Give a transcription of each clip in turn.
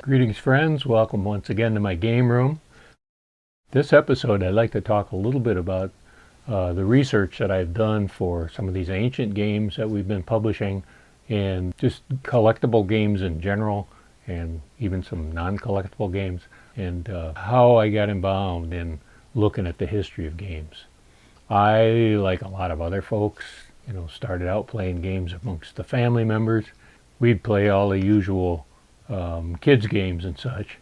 Greetings friends, welcome once again to my game room. This episode I'd like to talk a little bit about the research that I've done for some of these ancient games that we've been publishing and just collectible games in general and even some non-collectible games and how I got involved in looking at the history of games. I, like a lot of other folks, started out playing games amongst the family members. We'd play all the usual kids games and such.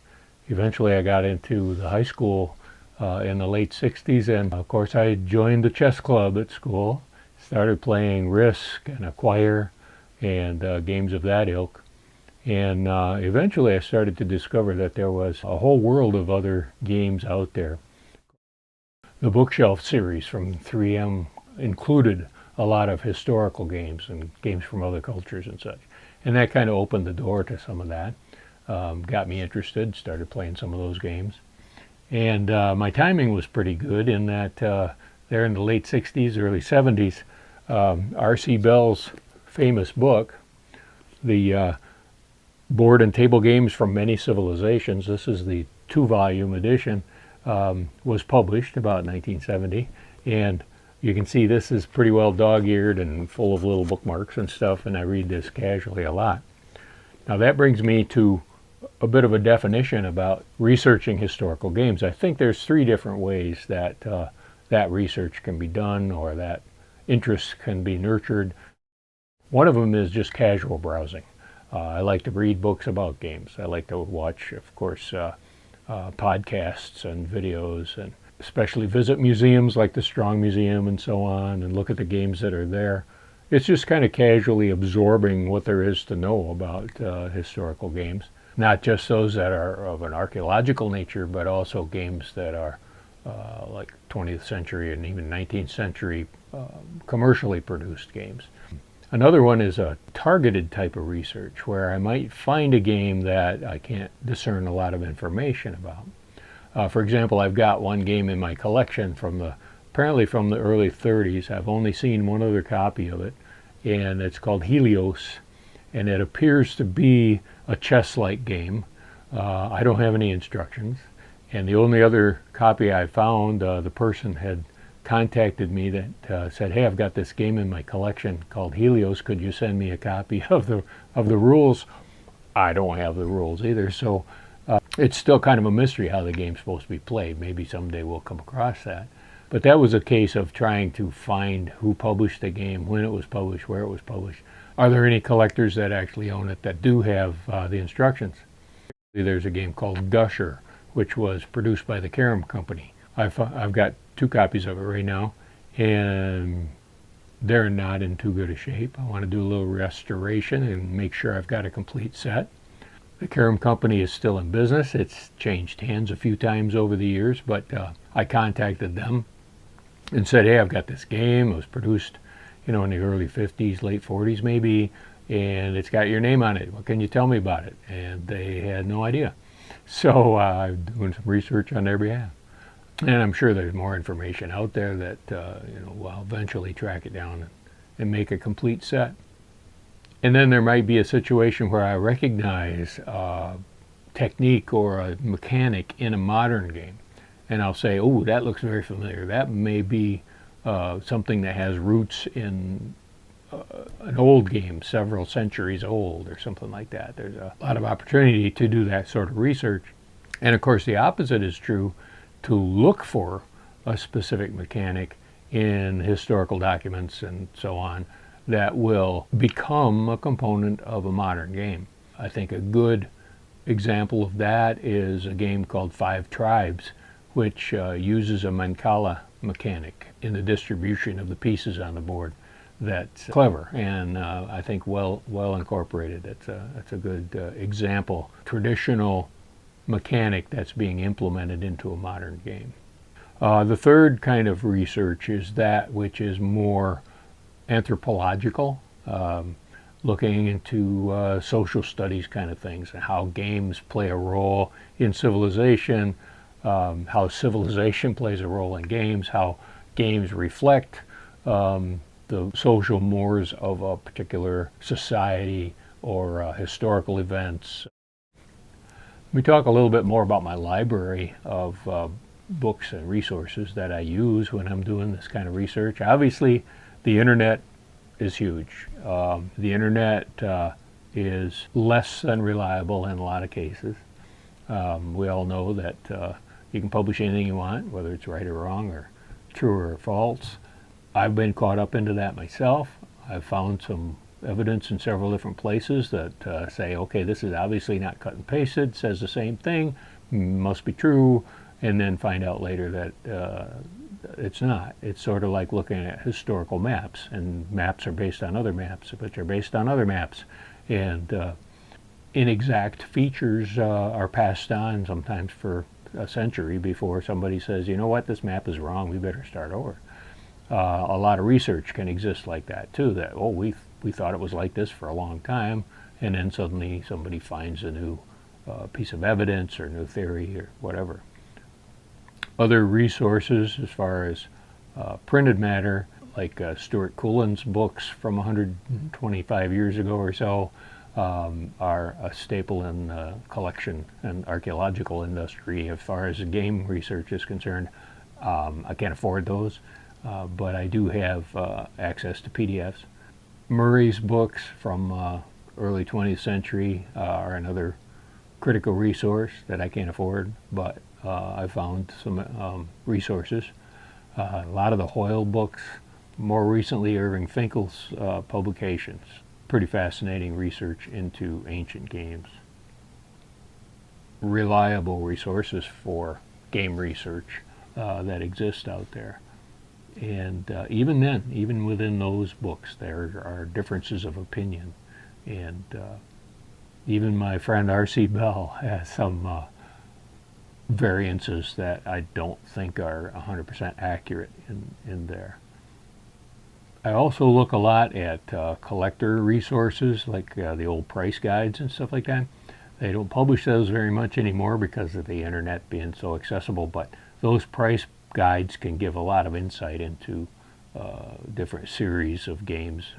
Eventually I got into the high school in the late 60s, and of course I joined the chess club at school, started playing Risk and Acquire and games of that ilk, and eventually I started to discover that there was a whole world of other games out there. The Bookshelf series from 3M included a lot of historical games and games from other cultures and such. And that kind of opened the door to some of that. Got me interested, started playing some of those games. And my timing was pretty good in that there in the late 60s, early 70s, R.C. Bell's famous book, the Board and Table Games from Many Civilizations, this is the 2-volume edition, was published about 1970. And you can see this is pretty well dog-eared and full of little bookmarks and stuff, and I read this casually a lot. Now that brings me to a bit of a definition about researching historical games. I think there's 3 different ways that that research can be done or that interest can be nurtured. One of them is just casual browsing. I like to read books about games. I like to watch, of course, podcasts and videos, and especially visit museums like the Strong Museum and so on, and look at the games that are there. It's just kind of casually absorbing what there is to know about historical games. Not just those that are of an archaeological nature, but also games that are like 20th century and even 19th century commercially produced games. Another one is a targeted type of research where I might find a game that I can't discern a lot of information about. For example, I've got one game in my collection apparently from the early 30s. I've only seen one other copy of it, and it's called Helios, and it appears to be a chess-like game. I don't have any instructions, and the only other copy I found, the person had contacted me that said, "Hey, I've got this game in my collection called Helios. Could you send me a copy of the rules?" I don't have the rules either, so it's still kind of a mystery how the game's supposed to be played. Maybe someday we'll come across that. But that was a case of trying to find who published the game, when it was published, where it was published. Are there any collectors that actually own it that do have the instructions? There's a game called Gusher, which was produced by the Karem Company. I've got 2 copies of it right now, and they're not in too good a shape. I want to do a little restoration and make sure I've got a complete set. The Karem Company is still in business. It's changed hands a few times over the years, but I contacted them and said, "Hey, I've got this game. It was produced, in the early 50s, late 40s maybe, and it's got your name on it. What can you tell me about it?" And they had no idea. So I'm doing some research on their behalf. And I'm sure there's more information out there that will eventually track it down and make a complete set. And then there might be a situation where I recognize a technique or a mechanic in a modern game, and I'll say, "Oh, that looks very familiar. That may be something that has roots in an old game, several centuries old," or something like that. There's a lot of opportunity to do that sort of research. And of course the opposite is true, to look for a specific mechanic in historical documents and so on that will become a component of a modern game. I think a good example of that is a game called 5 Tribes, which uses a Mancala mechanic in the distribution of the pieces on the board. That's clever and I think well incorporated. That's a good example. Traditional mechanic that's being implemented into a modern game. The third kind of research is that which is more anthropological, looking into social studies kind of things, and how games play a role in civilization, how civilization plays a role in games, how games reflect the social mores of a particular society or historical events. Let me talk a little bit more about my library of books and resources that I use when I'm doing this kind of research. Obviously, the internet is huge. The internet is less than reliable in a lot of cases. We all know that you can publish anything you want, whether it's right or wrong or true or false. I've been caught up into that myself. I've found some evidence in several different places that say, okay, this is obviously not cut and pasted, says the same thing, must be true, and then find out later that it's not. It's sort of like looking at historical maps, and maps are based on other maps, which are based on other maps, and inexact features are passed on sometimes for a century before somebody says, you know what, this map is wrong, we better start over. A lot of research can exist like that too, that, oh, we thought it was like this for a long time, and then suddenly somebody finds a new piece of evidence or new theory or whatever. Other resources as far as printed matter, like Stuart Coulin's books from 125 years ago or so, are a staple in the collection and archaeological industry as far as game research is concerned. I can't afford those, but I do have access to PDFs. Murray's books from early 20th century are another critical resource that I can't afford, but I found some resources. A lot of the Hoyle books, more recently Irving Finkel's publications. Pretty fascinating research into ancient games. Reliable resources for game research that exist out there. And even then, even within those books, there are differences of opinion. And even my friend R.C. Bell has some variances that I don't think are 100% accurate in there. I also look a lot at collector resources, like the old price guides and stuff like that. They don't publish those very much anymore because of the internet being so accessible, but those price guides can give a lot of insight into different series of games,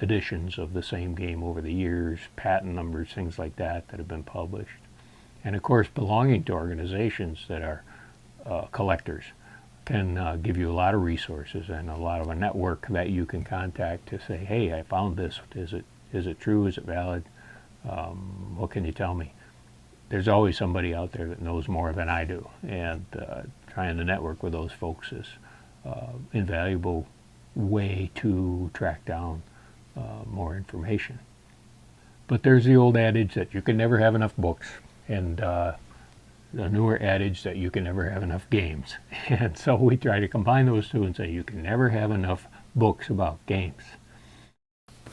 editions of the same game over the years, patent numbers, things like that have been published. And of course, belonging to organizations that are collectors can give you a lot of resources and a lot of a network that you can contact to say, hey, I found this. Is it true? Is it valid? What can you tell me? There's always somebody out there that knows more than I do, and trying to network with those folks is an invaluable way to track down more information. But there's the old adage that you can never have enough books, and the newer adage that you can never have enough games. And so we try to combine those two and say you can never have enough books about games.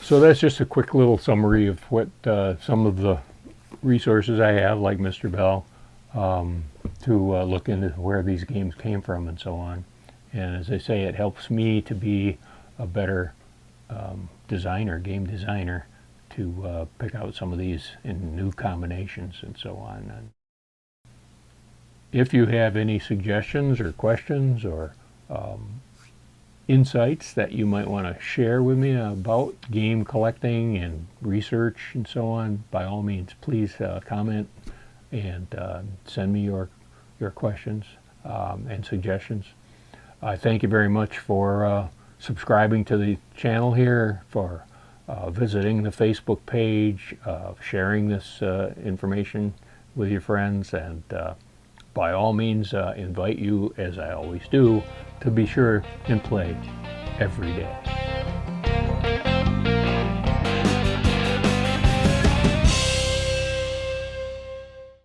So that's just a quick little summary of what some of the resources I have, like Mr. Bell, to look into where these games came from and so on. And as I say, it helps me to be a better game designer, to pick out some of these in new combinations and so on. And if you have any suggestions or questions or insights that you might want to share with me about game collecting and research and so on, by all means, please comment and send me your questions and suggestions. I thank you very much for subscribing to the channel here, for visiting the Facebook page, sharing this information with your friends, and by all means, invite you, as I always do, to be sure and play every day.